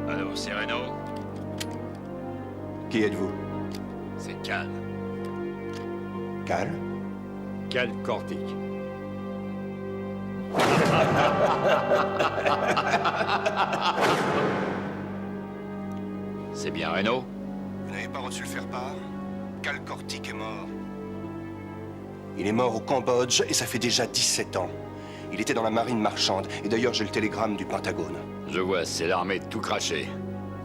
Allô, c'est Reno? Qui êtes-vous? C'est Cal. Cal? Cal Cortic. C'est bien Reno? Vous n'avez pas reçu le faire-part? Cal Cortic est mort. Il est mort au Cambodge et ça fait déjà 17 ans. Il était dans la marine marchande et d'ailleurs j'ai le télégramme du Pentagone. Je vois, c'est l'armée de tout cracher.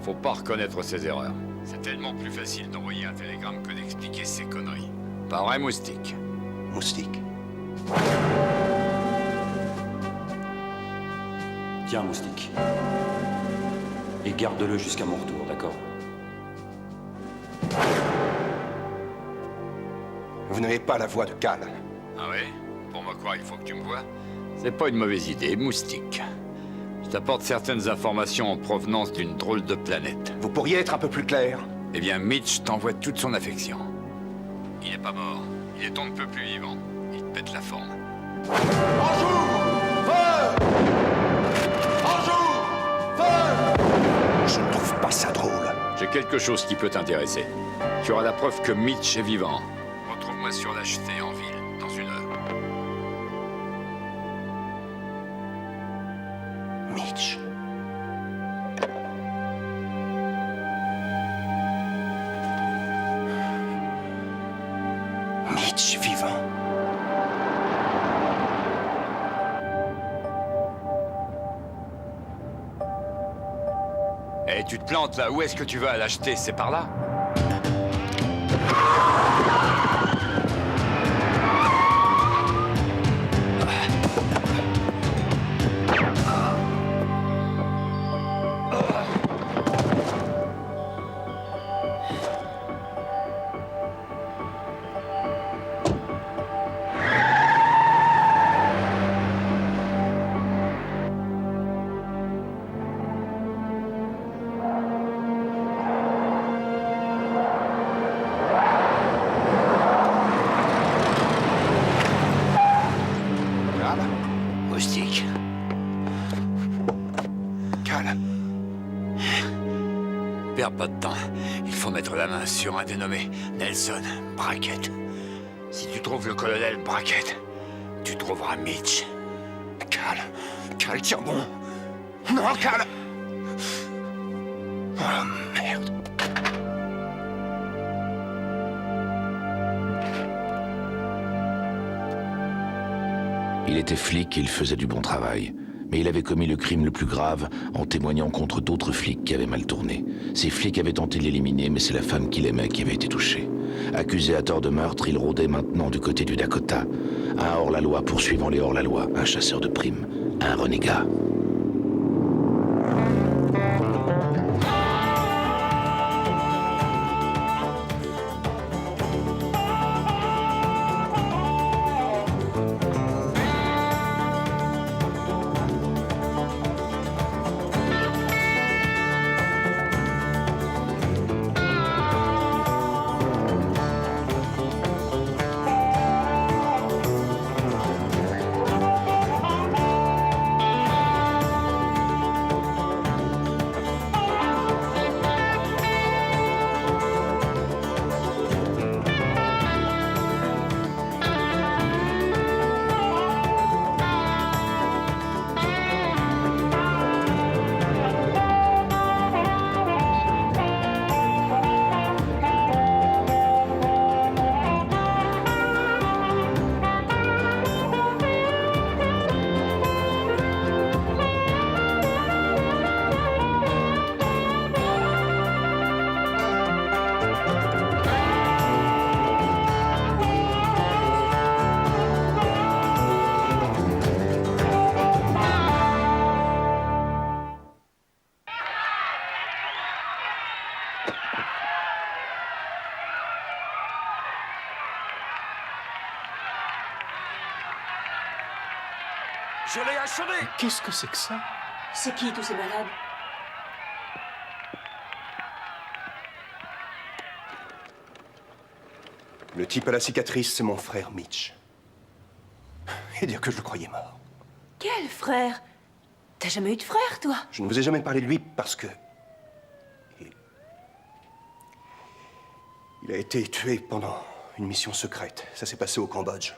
Faut pas reconnaître ses erreurs. C'est tellement plus facile d'envoyer un télégramme que d'expliquer ses conneries. Pas vrai, Moustique? Moustique. Tiens, Moustique. Et garde-le jusqu'à mon retour, d'accord? Vous n'avez pas la voix de Cal. Ah ouais? Pour me croire, il faut que tu me vois. C'est pas une mauvaise idée, Moustique. Je t'apporte certaines informations en provenance d'une drôle de planète. Vous pourriez être un peu plus clair? Eh bien, Mitch t'envoie toute son affection. Il n'est pas mort. Il est on ne peut plus vivant. Il te pète la forme. Bonjour! Feu! Bonjour! Feu! Je ne trouve pas ça drôle. J'ai quelque chose qui peut t'intéresser. Tu auras la preuve que Mitch est vivant. Retrouve-moi sur la jetée en ville, dans une heure. Mitch. Mitch vivant. Eh, tu te plantes là. Où est-ce que tu vas l'acheter? C'est par là? Cal? Moustique. Cal? Perds pas de temps. Il faut mettre la main sur un dénommé Nelson Brackett. Si tu trouves le colonel Brackett, tu trouveras Mitch. Cal? Cal, tiens bon. Non, Cal! Oh, merde. Il était flic et il faisait du bon travail. Mais il avait commis le crime le plus grave en témoignant contre d'autres flics qui avaient mal tourné. Ces flics avaient tenté de l'éliminer, mais c'est la femme qu'il aimait qui avait été touchée. Accusé à tort de meurtre, il rôdait maintenant du côté du Dakota. Un hors-la-loi poursuivant les hors-la-loi, un chasseur de primes, un renégat. Je l'ai achevé! Qu'est-ce que c'est que ça? C'est qui tous ces malades? Le type à la cicatrice, c'est mon frère Mitch. Et dire que je le croyais mort. Quel frère? T'as jamais eu de frère, toi? Je ne vous ai jamais parlé de lui parce que Il a été tué pendant une mission secrète. Ça s'est passé au Cambodge.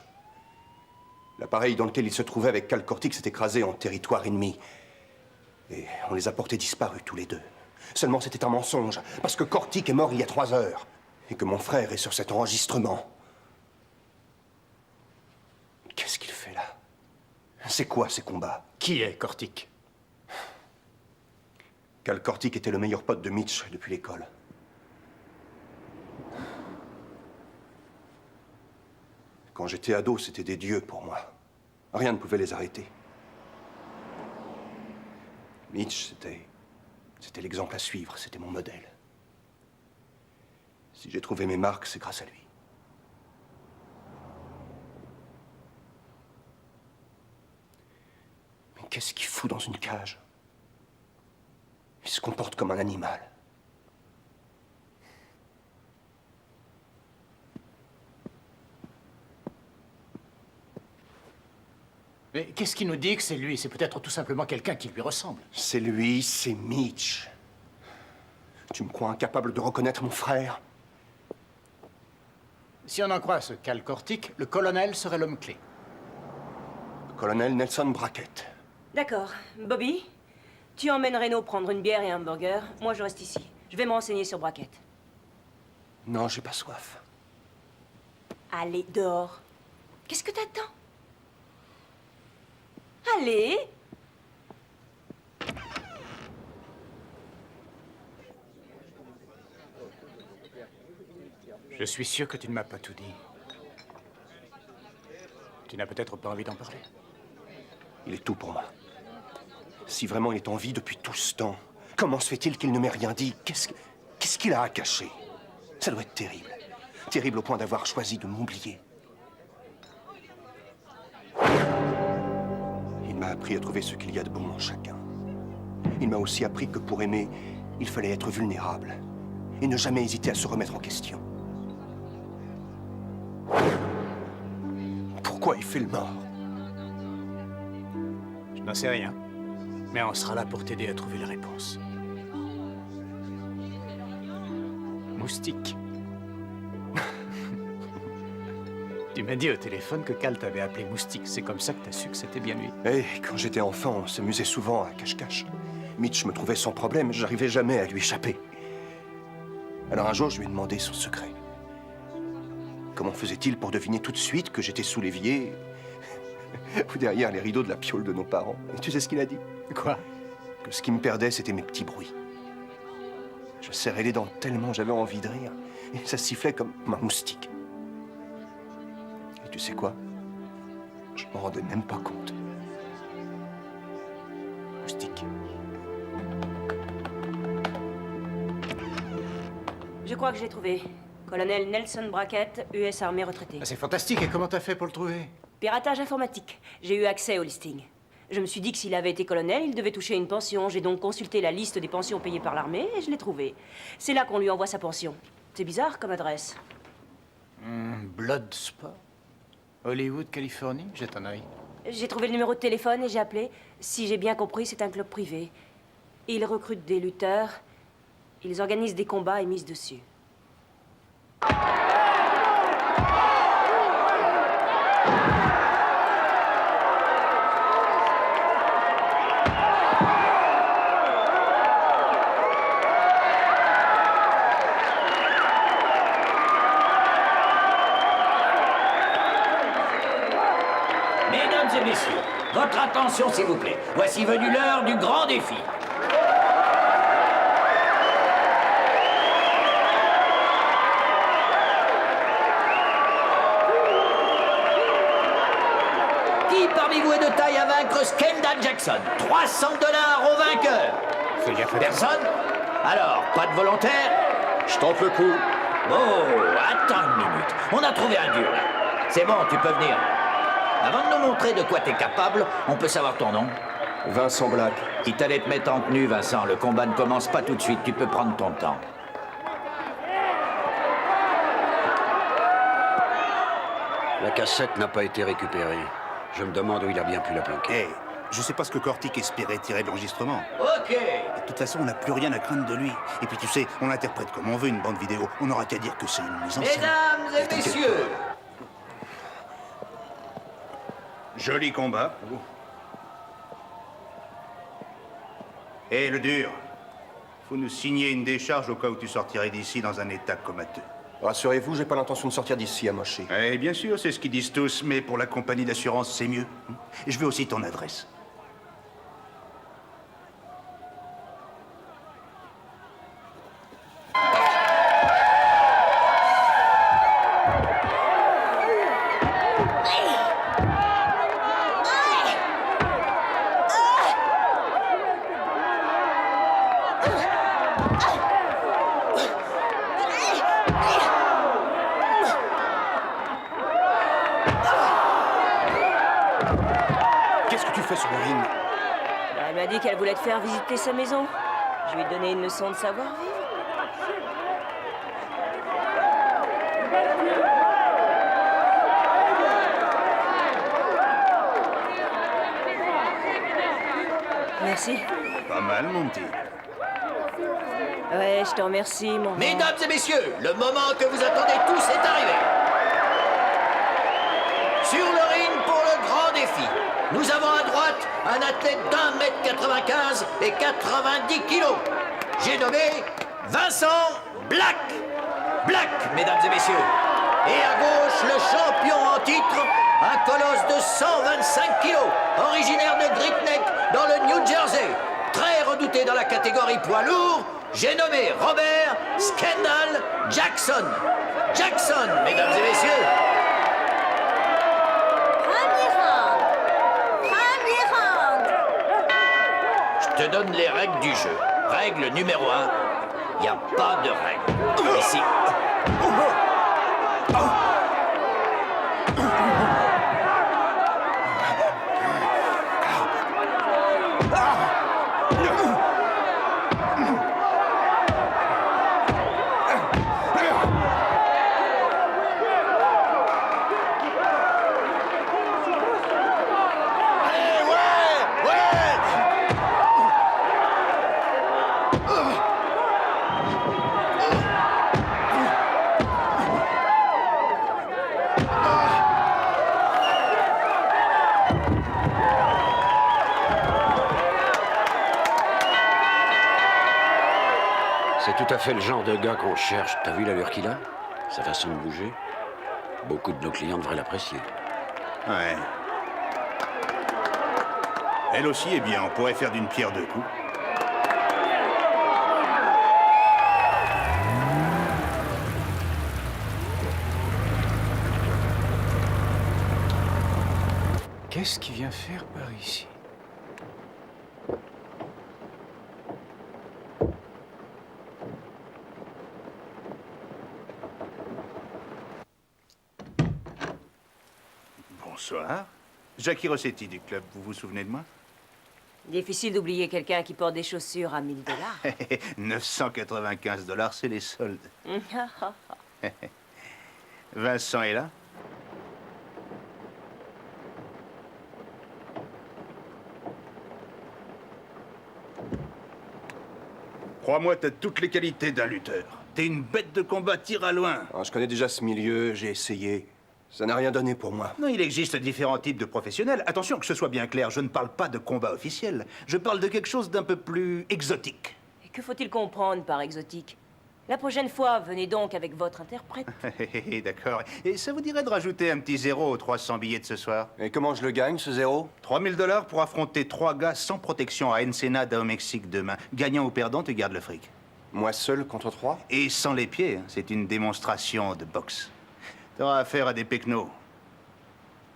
L'appareil dans lequel il se trouvait avec Cal Cortic s'est écrasé en territoire ennemi. Et on les a portés disparus tous les deux. Seulement c'était un mensonge, parce que Cortic est mort il y a 3 heures. Et que mon frère est sur cet enregistrement. Qu'est-ce qu'il fait là? C'est quoi ces combats? Qui est Cortic? Cal Cortic était le meilleur pote de Mitch depuis l'école. Quand j'étais ado, c'était des dieux pour moi. Rien ne pouvait les arrêter. Mitch, c'était l'exemple à suivre, c'était mon modèle. Si j'ai trouvé mes marques, c'est grâce à lui. Mais qu'est-ce qu'il fout dans une cage? Il se comporte comme un animal. Mais qu'est-ce qui nous dit que c'est lui? C'est peut-être tout simplement quelqu'un qui lui ressemble. C'est lui, c'est Mitch. Tu me crois incapable de reconnaître mon frère? Si on en croit ce Cal Cortic, le colonel serait l'homme clé. Le colonel Nelson Brackett. D'accord. Bobby, tu emmènes Reno prendre une bière et un burger. Moi, je reste ici. Je vais me renseigner sur Brackett. Non, j'ai pas soif. Allez, dehors. Qu'est-ce que t'attends? Allez! Je suis sûr que tu ne m'as pas tout dit. Tu n'as peut-être pas envie d'en parler. Il est tout pour moi. Si vraiment il est en vie depuis tout ce temps, comment se fait-il qu'il ne m'ait rien dit? Qu'est-ce qu'il a à cacher? Ça doit être terrible. Terrible au point d'avoir choisi de m'oublier. Il m'a appris à trouver ce qu'il y a de bon en chacun. Il m'a aussi appris que pour aimer, il fallait être vulnérable et ne jamais hésiter à se remettre en question. Pourquoi il fait le mort? Je n'en sais rien. Mais on sera là pour t'aider à trouver les réponses. Moustique. Tu m'as dit au téléphone que Cal t'avait appelé Moustique. C'est comme ça que t'as su que c'était bien lui. Et quand j'étais enfant, on s'amusait souvent à cache-cache. Mitch me trouvait sans problème, j'arrivais jamais à lui échapper. Alors un jour, je lui ai demandé son secret. Comment faisait-il pour deviner tout de suite que j'étais sous l'évier ou derrière les rideaux de la piaule de nos parents? Et tu sais ce qu'il a dit? Quoi? Que ce qui me perdait, c'était mes petits bruits. Je serrais les dents tellement j'avais envie de rire. Et ça sifflait comme un moustique. Et tu sais quoi? Je m'en rendais même pas compte. Moustique. Je crois que j'ai trouvé. Colonel Nelson Brackett, US Armée retraité. Ah, c'est fantastique. Et comment t'as fait pour le trouver? Piratage informatique. J'ai eu accès au listing. Je me suis dit que s'il avait été colonel, il devait toucher une pension. J'ai donc consulté la liste des pensions payées par l'armée et je l'ai trouvé. C'est là qu'on lui envoie sa pension. C'est bizarre comme adresse. Bloodsport. Hollywood, Californie. Jette un œil. J'ai trouvé le numéro de téléphone et j'ai appelé. Si j'ai bien compris, c'est un club privé. Ils recrutent des lutteurs. Ils organisent des combats et misent dessus. Mesdames et messieurs, votre attention s'il vous plaît. Voici venue l'heure du grand défi. Qui parmi vous est de taille à vaincre Kendall Jackson? 300 $ au vainqueur. Fais gaffe à Personne? Alors, pas de volontaire? Je tente le coup. Oh, attends une minute. On a trouvé un dur, là. C'est bon, tu peux venir. Avant de nous montrer de quoi t'es capable, on peut savoir ton nom? Vincent Black. Il t'allait te mettre en tenue, Vincent. Le combat ne commence pas tout de suite. Tu peux prendre ton temps. La cassette n'a pas été récupérée. Je me demande où il a bien pu la planquer. Hé, Je sais pas ce que Cortic espérait tirer de l'enregistrement. Ok. De toute façon, on n'a plus rien à craindre de lui. Et puis tu sais, on interprète comme on veut une bande vidéo. On n'aura qu'à dire que c'est une mise en scène. Mesdames et T'inquiète messieurs, Joli combat. Hé, le dur. Faut nous signer une décharge au cas où tu sortirais d'ici dans un état comateux. Rassurez-vous, j'ai pas l'intention de sortir d'ici à mocher. Eh bien sûr, c'est ce qu'ils disent tous, mais pour la compagnie d'assurance, c'est mieux. Et je veux aussi ton adresse. Qu'est-ce que tu fais sur le ring? Elle m'a dit qu'elle voulait te faire visiter sa maison. Je lui ai donné une leçon de savoir-vivre. Merci. Pas mal, mon petit. Ouais, je te remercie, mon grand. mesdames et messieurs, le moment que vous attendez tous est arrivé. Sur le ring pour le grand défi, nous avons à droite un athlète d'1m95 et 90 kilos. J'ai nommé Vincent Black. Black, mesdames et messieurs. Et à gauche, le champion en titre, un colosse de 125 kilos, originaire de Great Neck, dans le New Jersey. Très redouté dans la catégorie poids lourd, j'ai nommé Robert Scandal Jackson. Jackson, mesdames et messieurs. Je te donne les règles du jeu. Règle numéro 1, il n'y a pas de règle. Ici. C'est tout à fait le genre de gars qu'on cherche. T'as vu l'allure qu'il a? Sa façon de bouger? Beaucoup de nos clients devraient l'apprécier. Ouais. Elle aussi est bien, on pourrait faire d'une pierre deux coups. Qu'est-ce qu'il vient faire par ici? Bonsoir. Jackie Rossetti du club, vous vous souvenez de moi? Difficile d'oublier quelqu'un qui porte des chaussures à 1000 $. 995 $, c'est les soldes. Vincent est là? Crois-moi, t'as toutes les qualités d'un lutteur. T'es une bête de combat, tire à loin. Ah, je connais déjà ce milieu, j'ai essayé. Ça n'a rien donné pour moi. Non, il existe différents types de professionnels. Attention, que ce soit bien clair, je ne parle pas de combat officiel. Je parle de quelque chose d'un peu plus exotique. Et que faut-il comprendre par exotique? La prochaine fois, venez donc avec votre interprète. D'accord. Et ça vous dirait de rajouter un petit zéro aux 300 billets de ce soir? Et comment je le gagne, ce zéro? 3000 $ pour affronter 3 gars sans protection à Ensenada au Mexique demain. Gagnant ou perdant, tu gardes le fric. Moi seul contre 3? Et sans les pieds, hein, c'est une démonstration de boxe. T'auras affaire à des pecnos.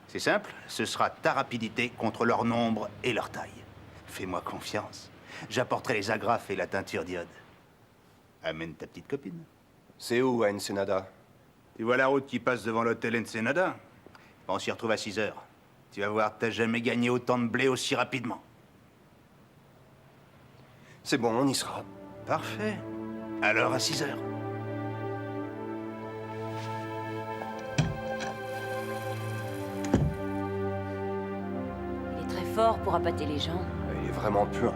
C'est simple, ce sera ta rapidité contre leur nombre et leur taille. Fais-moi confiance. J'apporterai les agrafes et la teinture d'iode. Amène ta petite copine. C'est où, à Ensenada? Tu vois la route qui passe devant l'hôtel Ensenada? On s'y retrouve à 6 heures. Tu vas voir, t'as jamais gagné autant de blé aussi rapidement. C'est bon, on y sera. Parfait. Alors à 6 heures. Il est très fort, fort pour appâter les gens. Il est vraiment pur.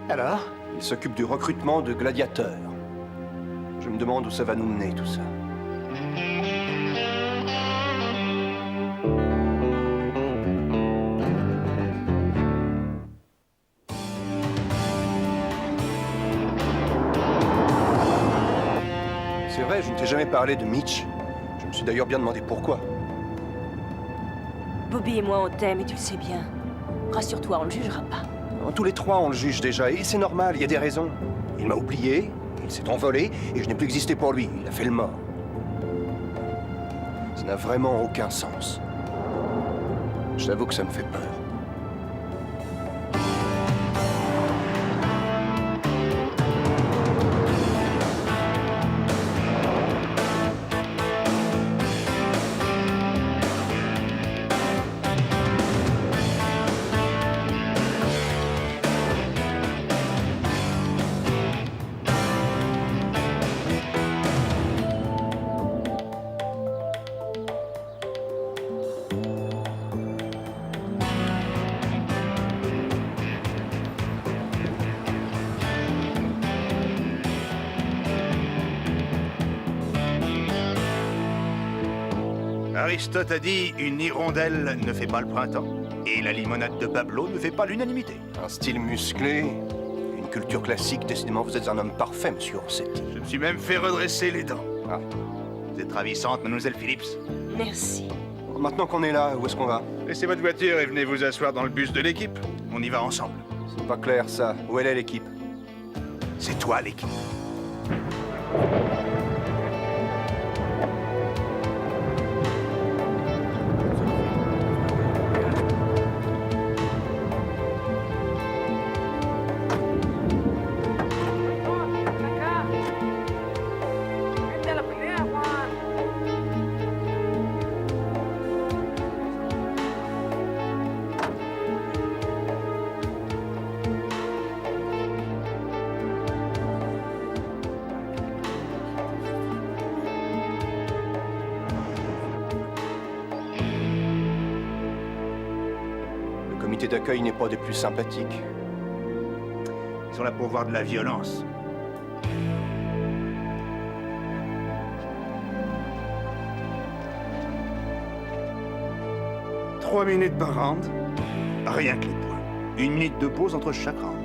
Alors? Il s'occupe du recrutement de gladiateurs. Je me demande où ça va nous mener, tout ça. C'est vrai, je ne t'ai jamais parlé de Mitch. Je me suis d'ailleurs bien demandé pourquoi. Bobby et moi, on t'aime et tu le sais bien. Rassure-toi, on le jugera pas. Tous les trois, on le juge déjà, et c'est normal, il y a des raisons. Il m'a oublié, il s'est envolé, et je n'ai plus existé pour lui. Il a fait le mort. Ça n'a vraiment aucun sens. Je t'avoue que ça me fait peur. Aristote a dit une hirondelle ne fait pas le printemps. Et la limonade de Pablo ne fait pas l'unanimité. Un style musclé, une culture classique, décidément vous êtes un homme parfait, monsieur Orsetti. Je me suis même fait redresser les dents. Ah. Vous êtes ravissante, mademoiselle Phillips. Merci. Maintenant qu'on est là, où est-ce qu'on va? Laissez votre voiture et venez vous asseoir dans le bus de l'équipe. On y va ensemble. C'est pas clair, ça. Où elle est, l'équipe? C'est toi l'équipe. Le comité d'accueil n'est pas des plus sympathiques. Ils sont là pour voir de la violence. Trois minutes par round, rien que les points. 1 minute de pause entre chaque round.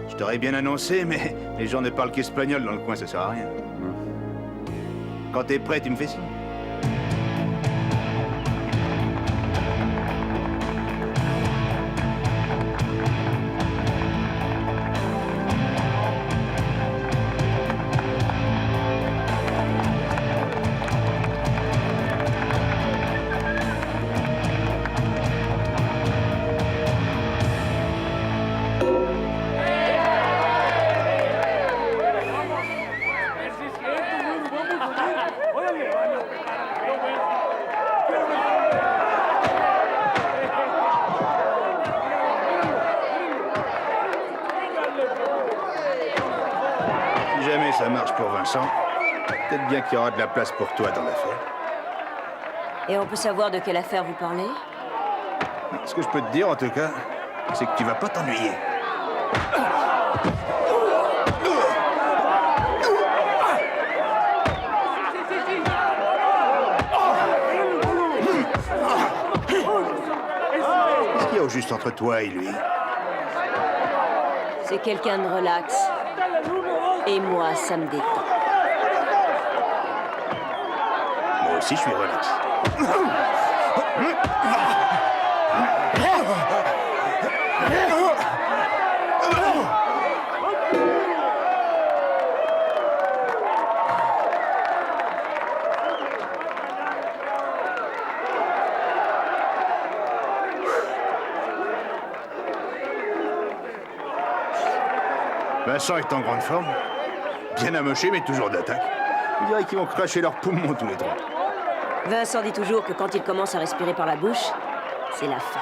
Je t'aurais bien annoncé, mais les gens ne parlent qu'espagnol dans le coin, ça sert à rien. Quand t'es prêt, tu me fais signe. Si jamais ça marche pour Vincent, peut-être bien qu'il y aura de la place pour toi dans l'affaire. Et on peut savoir de quelle affaire vous parlez? Ce que je peux te dire, en tout cas, c'est que tu vas pas t'ennuyer. Qu'est-ce qu'il y a au juste entre toi et lui? C'est quelqu'un de relax. Et moi, ça me détend. Moi aussi, je suis relax. Vincent est en grande forme. Bien amoché, mais toujours d'attaque. On dirait qu'ils vont cracher leurs poumons tous les trois. Vincent dit toujours que quand il commence à respirer par la bouche, c'est la fin.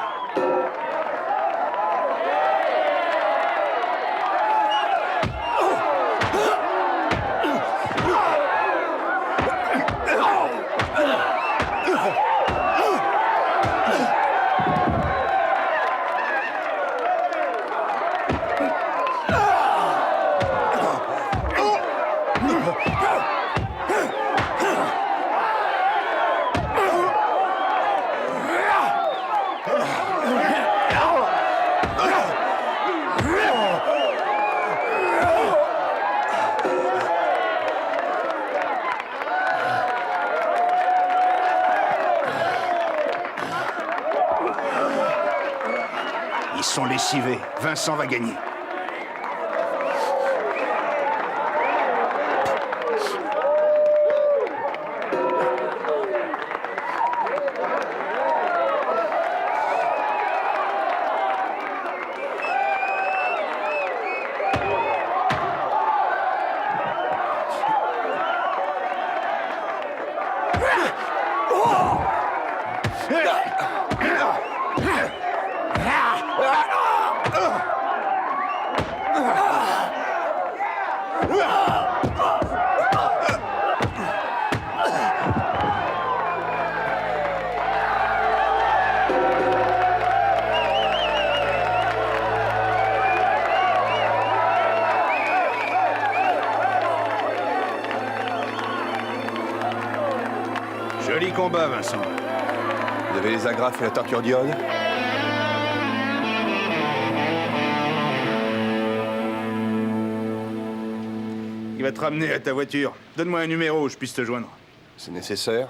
Ils sont lessivés. Vincent va gagner. Joli combat, Vincent. Vous avez les agrafes et la teinture d'iode? Il va te ramener à ta voiture. Donne-moi un numéro où je puisse te joindre. C'est nécessaire?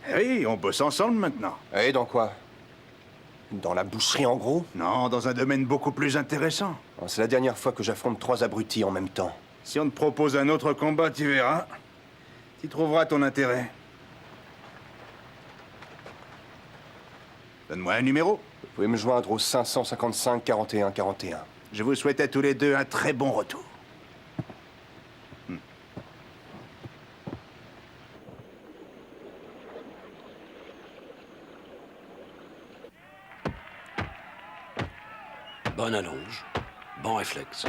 Eh oui, on bosse ensemble maintenant. Et dans quoi? Dans la boucherie, en gros? Non, dans un domaine beaucoup plus intéressant. C'est la dernière fois que j'affronte 3 abrutis en même temps. Si on te propose un autre combat, tu verras. Tu trouveras ton intérêt. Donne-moi un numéro. Vous pouvez me joindre au 555 41 41. Je vous souhaite à tous les deux un très bon retour. Bonne allonge, bon réflexe.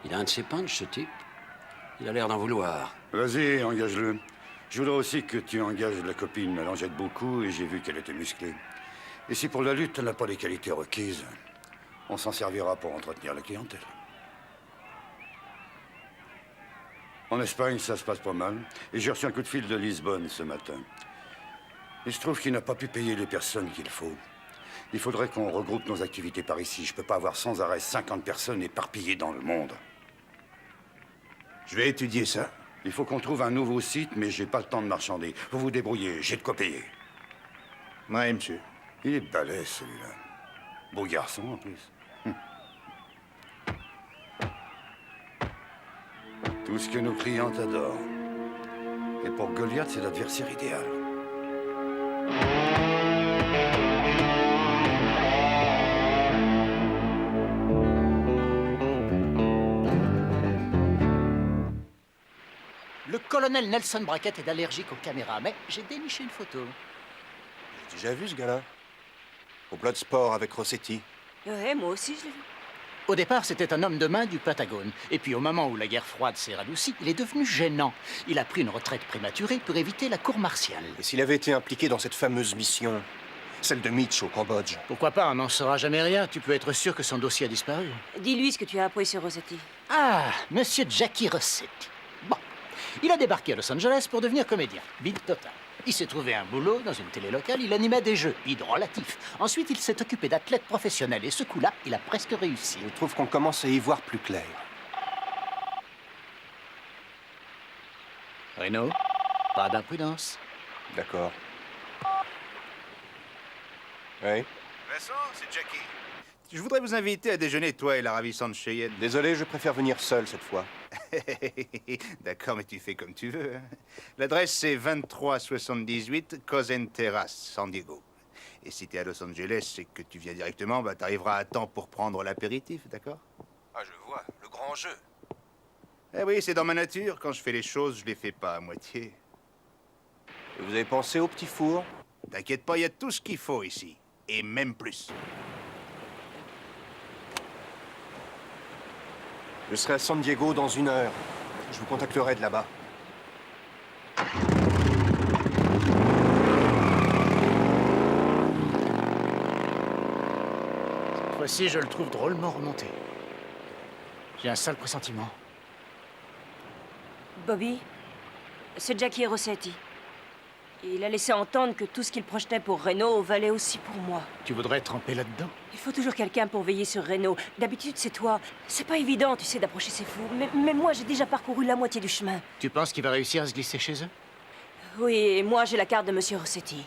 Il a un de ses punchs, ce type. Il a l'air d'en vouloir. Vas-y, engage-le. Je voudrais aussi que tu engages la copine. Elle en jette beaucoup et j'ai vu qu'elle était musclée. Et si pour la lutte, elle n'a pas les qualités requises, on s'en servira pour entretenir la clientèle. En Espagne, ça se passe pas mal. Et j'ai reçu un coup de fil de Lisbonne ce matin. Il se trouve qu'il n'a pas pu payer les personnes qu'il faut. Il faudrait qu'on regroupe nos activités par ici. Je peux pas avoir sans arrêt 50 personnes éparpillées dans le monde. Je vais étudier ça. Il faut qu'on trouve un nouveau site, mais j'ai pas le temps de marchander. Vous vous débrouillez, j'ai de quoi payer. Ouais, monsieur. Il est balèze, celui-là. Beau garçon, en plus. Tout ce que nos clientes adorent. Et pour Goliath, c'est l'adversaire idéal. Le colonel Nelson Brackett est allergique aux caméras, mais j'ai déniché une photo. J'ai déjà vu ce gars-là. Au plat de sport avec Rossetti. Ouais, moi aussi, je l'ai vu. Au départ, c'était un homme de main du Patagone. Et puis, au moment où la guerre froide s'est radoucie, il est devenu gênant. Il a pris une retraite prématurée pour éviter la cour martiale. Et s'il avait été impliqué dans cette fameuse mission, celle de Mitch au Cambodge? Pourquoi pas, on n'en saura jamais rien. Tu peux être sûr que son dossier a disparu. Dis-lui ce que tu as appris sur Rossetti. Ah, monsieur Jackie Rossetti. Bon, il a débarqué à Los Angeles pour devenir comédien. Big total. Il s'est trouvé un boulot dans une télé locale, il animait des jeux hydrolatifs. Ensuite, il s'est occupé d'athlètes professionnels et ce coup-là, il a presque réussi. Je trouve qu'on commence à y voir plus clair. Renaud, pas d'imprudence. D'accord. Oui. Vincent, c'est Jackie. Je voudrais vous inviter à déjeuner, toi et la ravissante Cheyenne. Désolé, je préfère venir seul cette fois. D'accord, mais tu fais comme tu veux. Hein. L'adresse, c'est 2378 Cosen Terrace, San Diego. Et si t'es à Los Angeles et que tu viens directement, bah, t'arriveras à temps pour prendre l'apéritif, d'accord? Ah, je vois, le grand jeu. Eh oui, c'est dans ma nature. Quand je fais les choses, je les fais pas à moitié. Et vous avez pensé au petit four? T'inquiète pas, il y a tout ce qu'il faut ici. Et même plus. Je serai à San Diego dans 1 heure. Je vous contacterai de là-bas. Cette fois-ci, je le trouve drôlement remonté. J'ai un sale pressentiment. Bobby, c'est Jackie Rossetti. Il a laissé entendre que tout ce qu'il projetait pour Renaud valait aussi pour moi. Tu voudrais tremper là-dedans? Il faut toujours quelqu'un pour veiller sur Renaud. D'habitude, c'est toi. C'est pas évident, tu sais, d'approcher ces fous. Mais moi, j'ai déjà parcouru la moitié du chemin. Tu penses qu'il va réussir à se glisser chez eux? Oui, et moi, j'ai la carte de Monsieur Rossetti.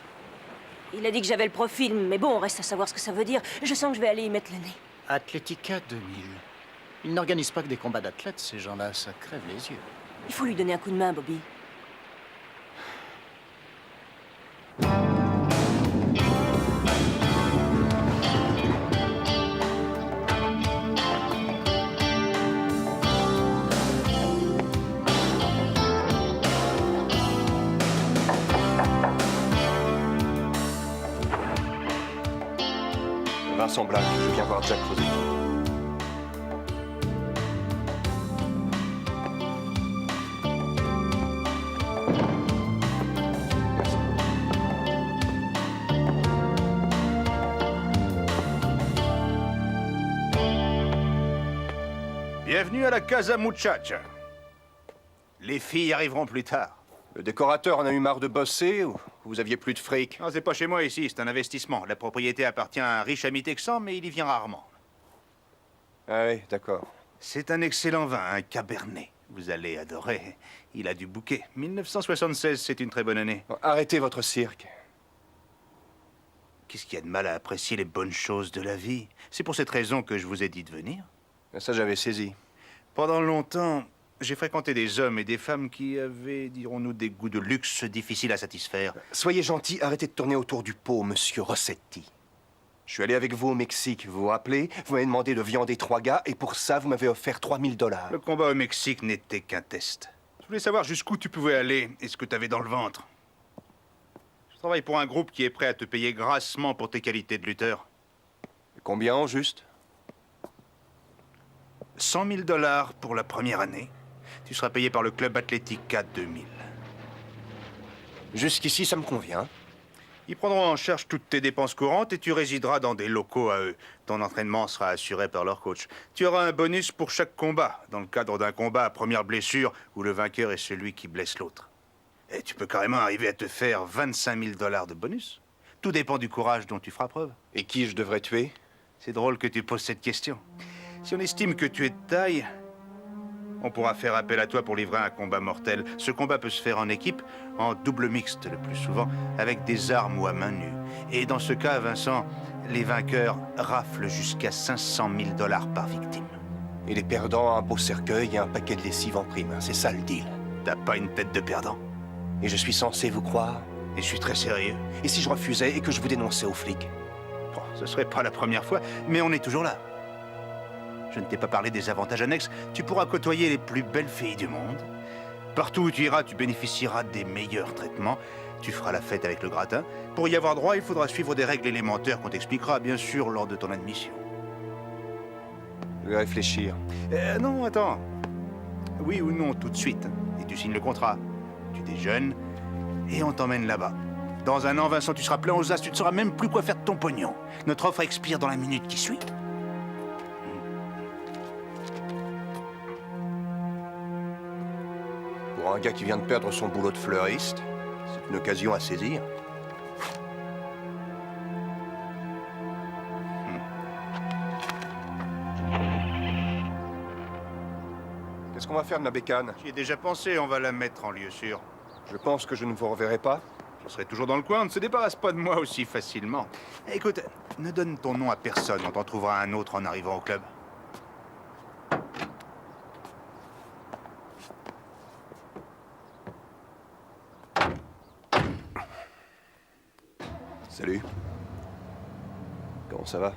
Il a dit que j'avais le profil, mais bon, reste à savoir ce que ça veut dire. Je sens que je vais aller y mettre le nez. Athletica 2000. Ils n'organisent pas que des combats d'athlètes, ces gens-là, ça crève les yeux. Il faut lui donner un coup de main, Bobby. Vincent Black, je viens voir Jack Rossetti. Bienvenue à la Casa Muchacha. Les filles arriveront plus tard. Le décorateur en a eu marre de bosser ou vous aviez plus de fric? Non, c'est pas chez moi ici, c'est un investissement. La propriété appartient à un riche ami texan, mais il y vient rarement. Ah oui, d'accord. C'est un excellent vin, un Cabernet. Vous allez adorer. Il a du bouquet. 1976, c'est une très bonne année. Bon, arrêtez votre cirque. Qu'est-ce qu'il y a de mal à apprécier les bonnes choses de la vie? C'est pour cette raison que je vous ai dit de venir. Ça, j'avais saisi. Pendant longtemps, j'ai fréquenté des hommes et des femmes qui avaient, dirons-nous, des goûts de luxe difficiles à satisfaire. Soyez gentil, arrêtez de tourner autour du pot, monsieur Rossetti. Je suis allé avec vous au Mexique, vous vous rappelez? Vous m'avez demandé de viander 3 gars, et pour ça, vous m'avez offert $3000. Le combat au Mexique n'était qu'un test. Je voulais savoir jusqu'où tu pouvais aller et ce que tu avais dans le ventre. Je travaille pour un groupe qui est prêt à te payer grassement pour tes qualités de lutteur. Combien en juste? $100 000 pour la première année. Tu seras payé par le club Athletica 2000. Jusqu'ici, ça me convient. Ils prendront en charge toutes tes dépenses courantes et tu résideras dans des locaux à eux. Ton entraînement sera assuré par leur coach. Tu auras un bonus pour chaque combat, dans le cadre d'un combat à première blessure où le vainqueur est celui qui blesse l'autre. Et tu peux carrément arriver à te faire $25 000 de bonus. Tout dépend du courage dont tu feras preuve. Et qui je devrais tuer? C'est drôle que tu poses cette question. Si on estime que tu es de taille, on pourra faire appel à toi pour livrer un combat mortel. Ce combat peut se faire en équipe, en double mixte le plus souvent, avec des armes ou à main nue. Et dans ce cas, Vincent, les vainqueurs raflent jusqu'à $500 000 par victime. Et les perdants, un beau cercueil et un paquet de lessive en prime. C'est ça le deal. T'as pas une tête de perdant. Et je suis censé vous croire? Et je suis très sérieux. Et si je refusais et que je vous dénonçais aux flics? Bon, ce serait pas la première fois, mais on est toujours là. Je ne t'ai pas parlé des avantages annexes. Tu pourras côtoyer les plus belles filles du monde. Partout où tu iras, tu bénéficieras des meilleurs traitements. Tu feras la fête avec le gratin. Pour y avoir droit, il faudra suivre des règles élémentaires qu'on t'expliquera, bien sûr, lors de ton admission. Je vais réfléchir. Non, attends. Oui ou non, tout de suite. Et tu signes le contrat. Tu déjeunes et on t'emmène là-bas. Dans un an, Vincent, tu seras plein aux as. Tu ne sauras même plus quoi faire de ton pognon. Notre offre expire dans la minute qui suit. Pour un gars qui vient de perdre son boulot de fleuriste, c'est une occasion à saisir. Qu'est-ce qu'on va faire de ma bécane? J'y ai déjà pensé, on va la mettre en lieu sûr. Je pense que je ne vous reverrai pas. Je serai toujours dans le coin, on ne se débarrasse pas de moi aussi facilement. Écoute, ne donne ton nom à personne, on t'en trouvera un autre en arrivant au club. Salut. Comment ça va?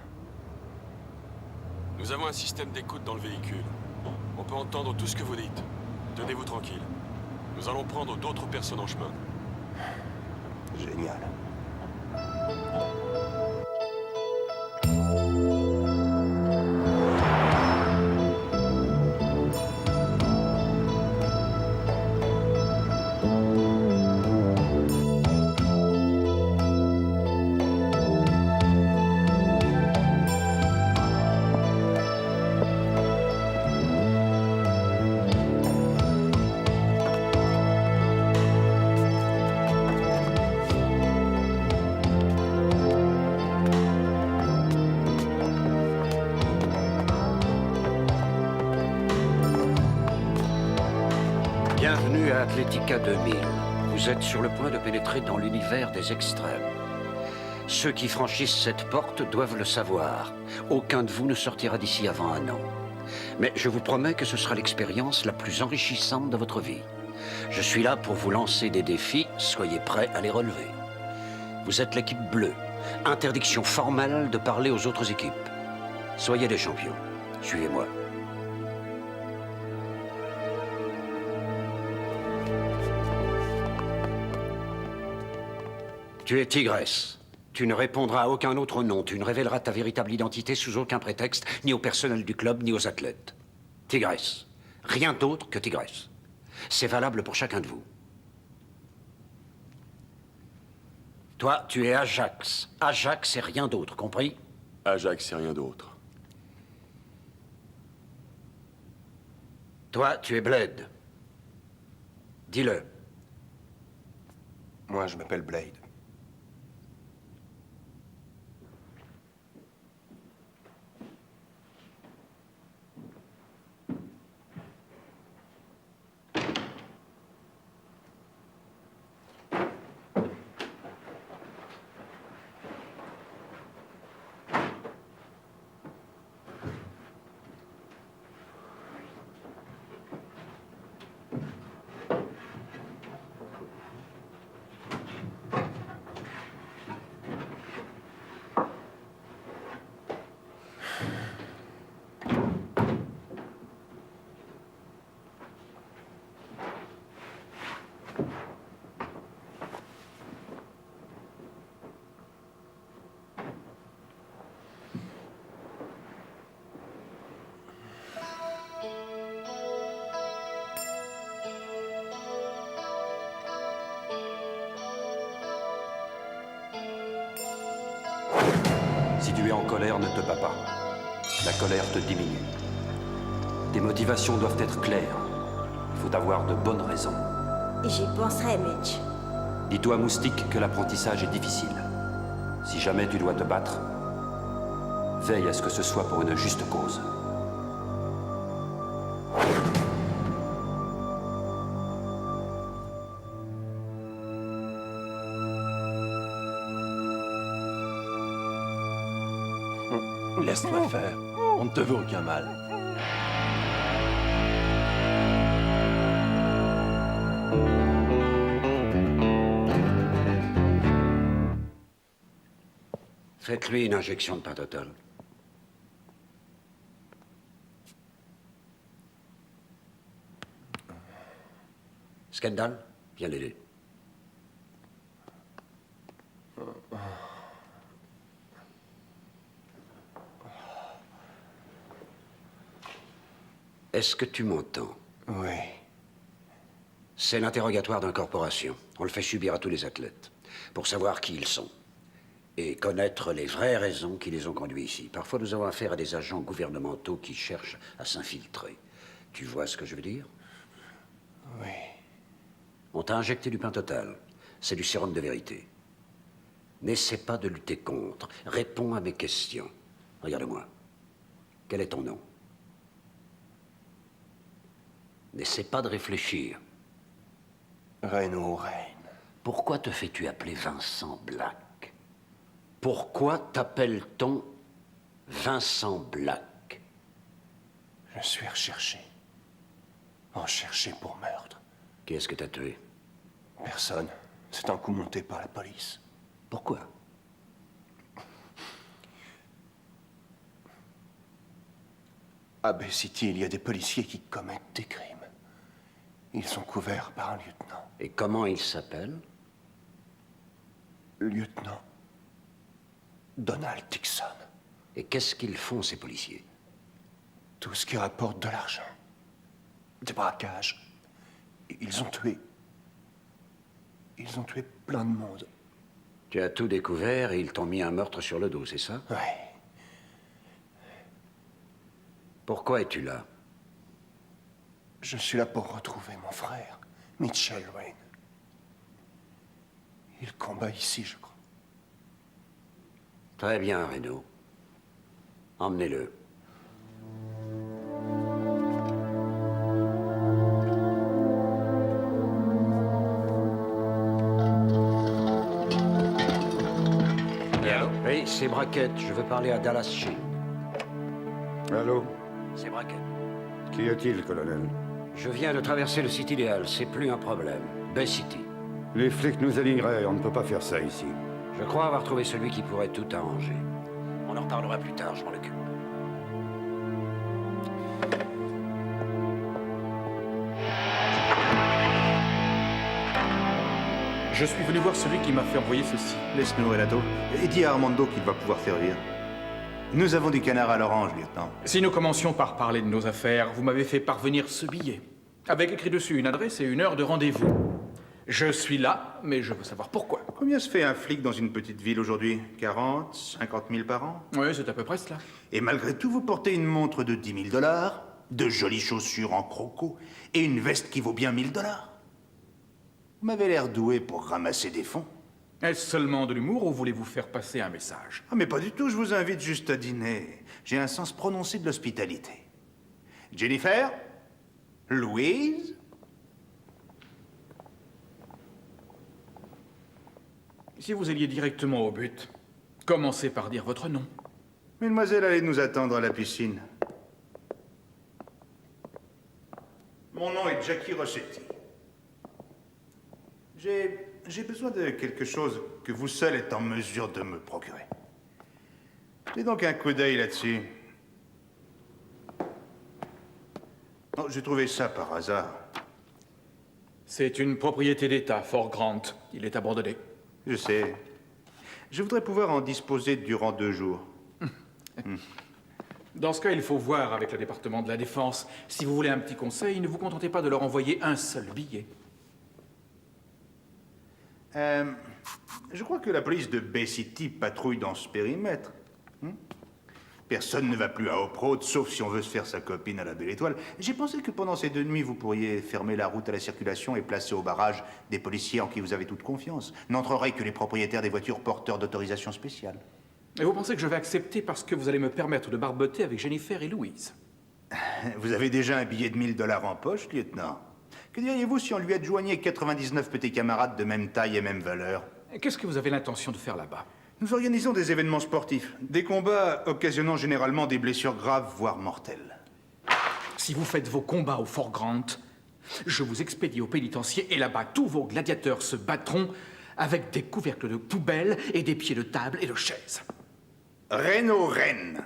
Nous avons un système d'écoute dans le véhicule. On peut entendre tout ce que vous dites. Tenez-vous tranquille. Nous allons prendre d'autres personnes en chemin. Génial. Bienvenue à Athletica 2000. Vous êtes sur le point de pénétrer dans l'univers des extrêmes. Ceux qui franchissent cette porte doivent le savoir. Aucun de vous ne sortira d'ici avant 1 an. Mais je vous promets que ce sera l'expérience la plus enrichissante de votre vie. Je suis là pour vous lancer des défis, soyez prêts à les relever. Vous êtes l'équipe bleue. Interdiction formelle de parler aux autres équipes. Soyez des champions. Suivez-moi. Tu es tigresse. Tu ne répondras à aucun autre nom. Tu ne révéleras ta véritable identité sous aucun prétexte, ni au personnel du club, ni aux athlètes. Tigresse. Rien d'autre que tigresse. C'est valable pour chacun de vous. Toi, tu es Ajax. Ajax et rien d'autre, compris? Ajax, c'est rien d'autre. Toi, tu es Blade. Dis-le. Moi, je m'appelle Blade. Si tu es en colère, ne te bats pas. La colère te diminue. Tes motivations doivent être claires. Il faut avoir de bonnes raisons. J'y penserai, Mitch. Dis-toi, Moustique, que l'apprentissage est difficile. Si jamais tu dois te battre, veille à ce que ce soit pour une juste cause. Laisse-moi faire. On ne te veut aucun mal. Faites-lui une injection de Pintotol. Scandal, viens l'aider. Est-ce que tu m'entends? Oui. C'est l'interrogatoire d'incorporation. On le fait subir à tous les athlètes, pour savoir qui ils sont. Et connaître les vraies raisons qui les ont conduits ici. Parfois, nous avons affaire à des agents gouvernementaux qui cherchent à s'infiltrer. Tu vois ce que je veux dire? Oui. On t'a injecté du Pintotol. C'est du sérum de vérité. N'essaie pas de lutter contre. Réponds à mes questions. Regarde-moi. Quel est ton nom? N'essaie pas de réfléchir. Reno Rain. Pourquoi te fais-tu appeler Vincent Black? Pourquoi t'appelle-t-on Vincent Black? Je suis recherché. Recherché pour meurtre. Qui est-ce que t'as tué? Personne. C'est un coup monté par la police. Pourquoi? À Bay City, il y a des policiers qui commettent des crimes. Ils sont couverts par un lieutenant. Et comment il s'appelle? Lieutenant Donald Dixon. Et qu'est-ce qu'ils font, ces policiers? Tout ce qui rapporte de l'argent. Des braquages. Ils ont tué plein de monde. Tu as tout découvert et ils t'ont mis un meurtre sur le dos, c'est ça? Oui. Pourquoi es-tu là? Je suis là pour retrouver mon frère, Mitchell Wayne. Il combat ici, je crois. Très bien, Reno. Emmenez-le. c'est Brackett. Je veux parler à Dallas Sheen. Allô? C'est Brackett. Qu'y a-t-il, colonel? Je viens de traverser le site idéal. C'est plus un problème. Bay City. Les flics nous aligneraient. On ne peut pas faire ça ici. Je crois avoir trouvé celui qui pourrait tout arranger. On en reparlera plus tard, je m'en occupe. Je suis venu voir celui qui m'a fait envoyer ceci. Laisse-nous, Relato. Et dis à Armando qu'il va pouvoir servir. Nous avons du canard à l'orange, lieutenant. Si nous commencions par parler de nos affaires, vous m'avez fait parvenir ce billet, avec écrit dessus une adresse et une heure de rendez-vous. Je suis là, mais je veux savoir pourquoi. Combien se fait un flic dans une petite ville aujourd'hui? 40, 50 000 par an? Oui, c'est à peu près cela. Et malgré tout, vous portez une montre de 10 000 $, de jolies chaussures en croco et une veste qui vaut bien 1 000 $. Vous m'avez l'air doué pour ramasser des fonds. Est-ce seulement de l'humour ou voulez-vous faire passer un message? Ah, mais pas du tout, je vous invite juste à dîner. J'ai un sens prononcé de l'hospitalité. Jennifer? Louise? Si vous alliez directement au but, commencez par dire votre nom. Mademoiselle allez nous attendre à la piscine. Mon nom est Jackie Rossetti. J'ai besoin de quelque chose que vous seul êtes en mesure de me procurer. J'ai donc un coup d'œil là-dessus. Oh, j'ai trouvé ça par hasard. C'est une propriété d'État, Fort Grant. Il est abandonné. Je sais. Je voudrais pouvoir en disposer durant 2 jours. Dans ce cas, il faut voir avec le département de la Défense. Si vous voulez un petit conseil, ne vous contentez pas de leur envoyer un seul billet. Je crois que la police de Bay City patrouille dans ce périmètre. Personne ne va plus à Hope Road, sauf si on veut se faire sa copine à la Belle Étoile. J'ai pensé que pendant ces 2 nuits, vous pourriez fermer la route à la circulation et placer au barrage des policiers en qui vous avez toute confiance. N'entreraient que les propriétaires des voitures porteurs d'autorisation spéciale. Et vous pensez que je vais accepter parce que vous allez me permettre de barboter avec Jennifer et Louise? Vous avez déjà un billet de 1 000 $ en poche, lieutenant. Que diriez-vous si on lui adjoignait 99 petits camarades de même taille et même valeur? Qu'est-ce que vous avez l'intention de faire là-bas? Nous organisons des événements sportifs, des combats occasionnant généralement des blessures graves, voire mortelles. Si vous faites vos combats au Fort Grant, je vous expédie au pénitencier et là-bas, tous vos gladiateurs se battront avec des couvercles de poubelle et des pieds de table et de chaises. Reine.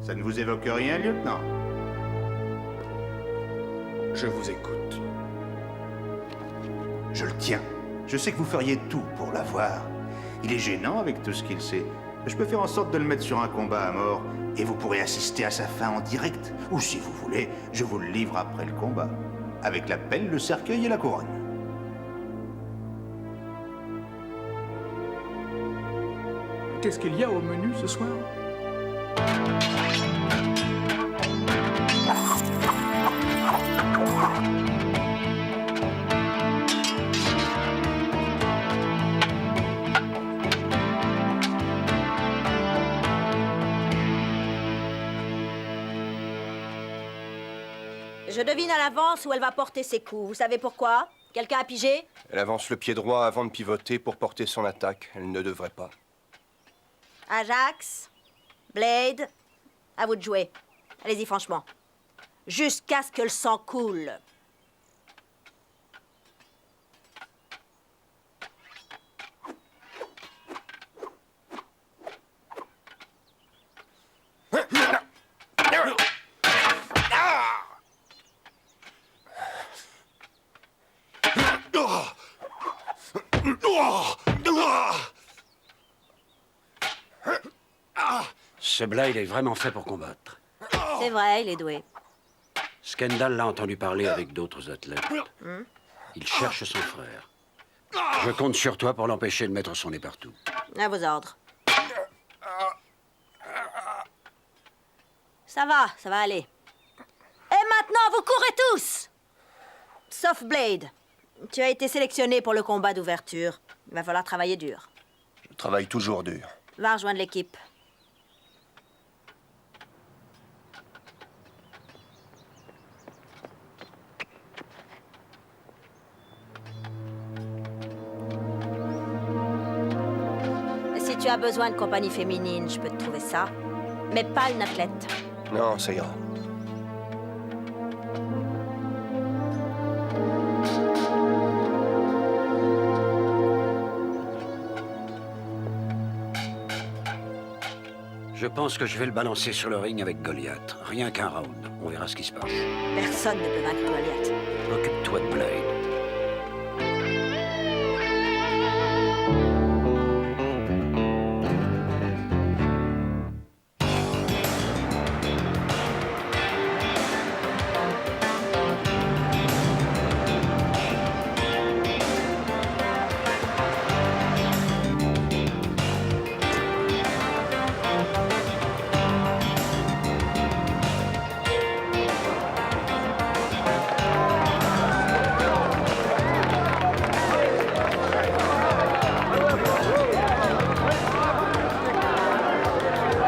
Ça ne vous évoque rien, lieutenant? Je vous écoute. Je le tiens. Je sais que vous feriez tout pour l'avoir. Il est gênant avec tout ce qu'il sait. Je peux faire en sorte de le mettre sur un combat à mort et vous pourrez assister à sa fin en direct. Ou si vous voulez, je vous le livre après le combat. Avec la pelle, le cercueil et la couronne. Qu'est-ce qu'il y a au menu ce soir? Je devine à l'avance où elle va porter ses coups. Vous savez pourquoi? Quelqu'un a pigé? Elle avance le pied droit avant de pivoter pour porter son attaque. Elle ne devrait pas. Ajax, Blade, à vous de jouer. Allez-y, franchement. Jusqu'à ce que le sang coule. Ce Blade est vraiment fait pour combattre. C'est vrai, il est doué. Scandal l'a entendu parler avec d'autres athlètes. Il cherche son frère. Je compte sur toi pour l'empêcher de mettre son nez partout. À vos ordres. Ça va aller. Et maintenant, vous courez tous! Sauf Blade. Tu as été sélectionné pour le combat d'ouverture. Il va falloir travailler dur. Je travaille toujours dur. Va rejoindre l'équipe. Si tu as besoin de compagnie féminine, je peux te trouver ça. Mais pas une athlète. Non, ça ira. Je pense que je vais le balancer sur le ring avec Goliath. Rien qu'un round. On verra ce qui se passe. Personne ne peut vaincre Goliath. Occupe-toi de Blade.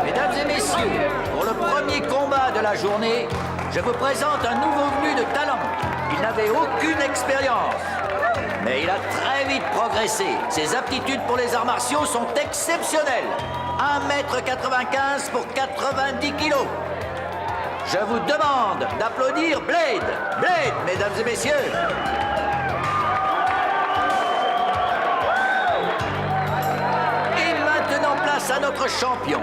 Mesdames et messieurs, pour le premier combat de la journée, je vous présente un nouveau venu de talent. Il n'avait aucune expérience, mais il a très vite progressé. Ses aptitudes pour les arts martiaux sont exceptionnelles. 1m95 pour 90 kilos. Je vous demande d'applaudir Blade. Blade, mesdames et messieurs. Et maintenant, place à notre champion.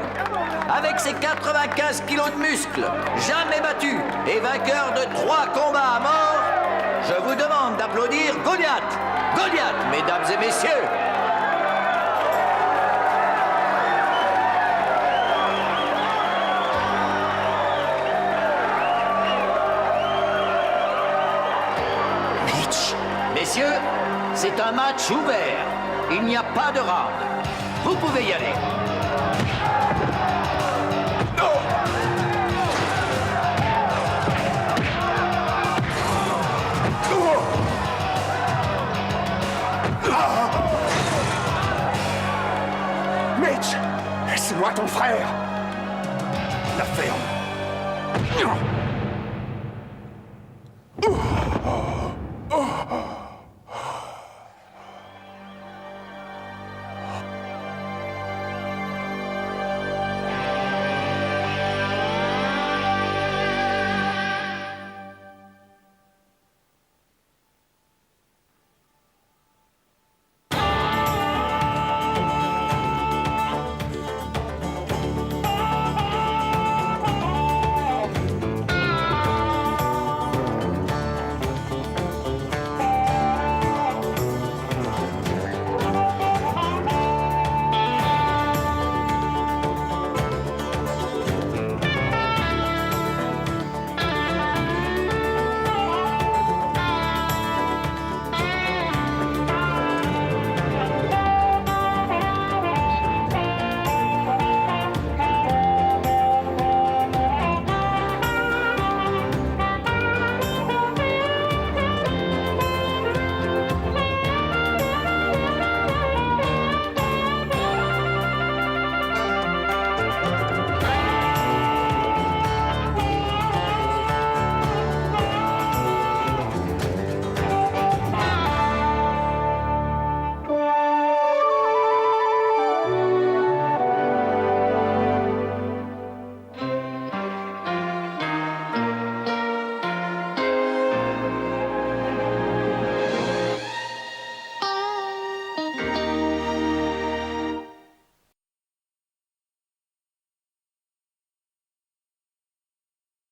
Avec ses 95 kilos de muscles, jamais battu et vainqueur de 3 combats à mort, je vous demande d'applaudir Goliath. Goliath, mesdames et messieurs. Messieurs, c'est un match ouvert. Il n'y a pas de round. Vous pouvez y aller. Mitch, c'est moi ton frère. La ferme.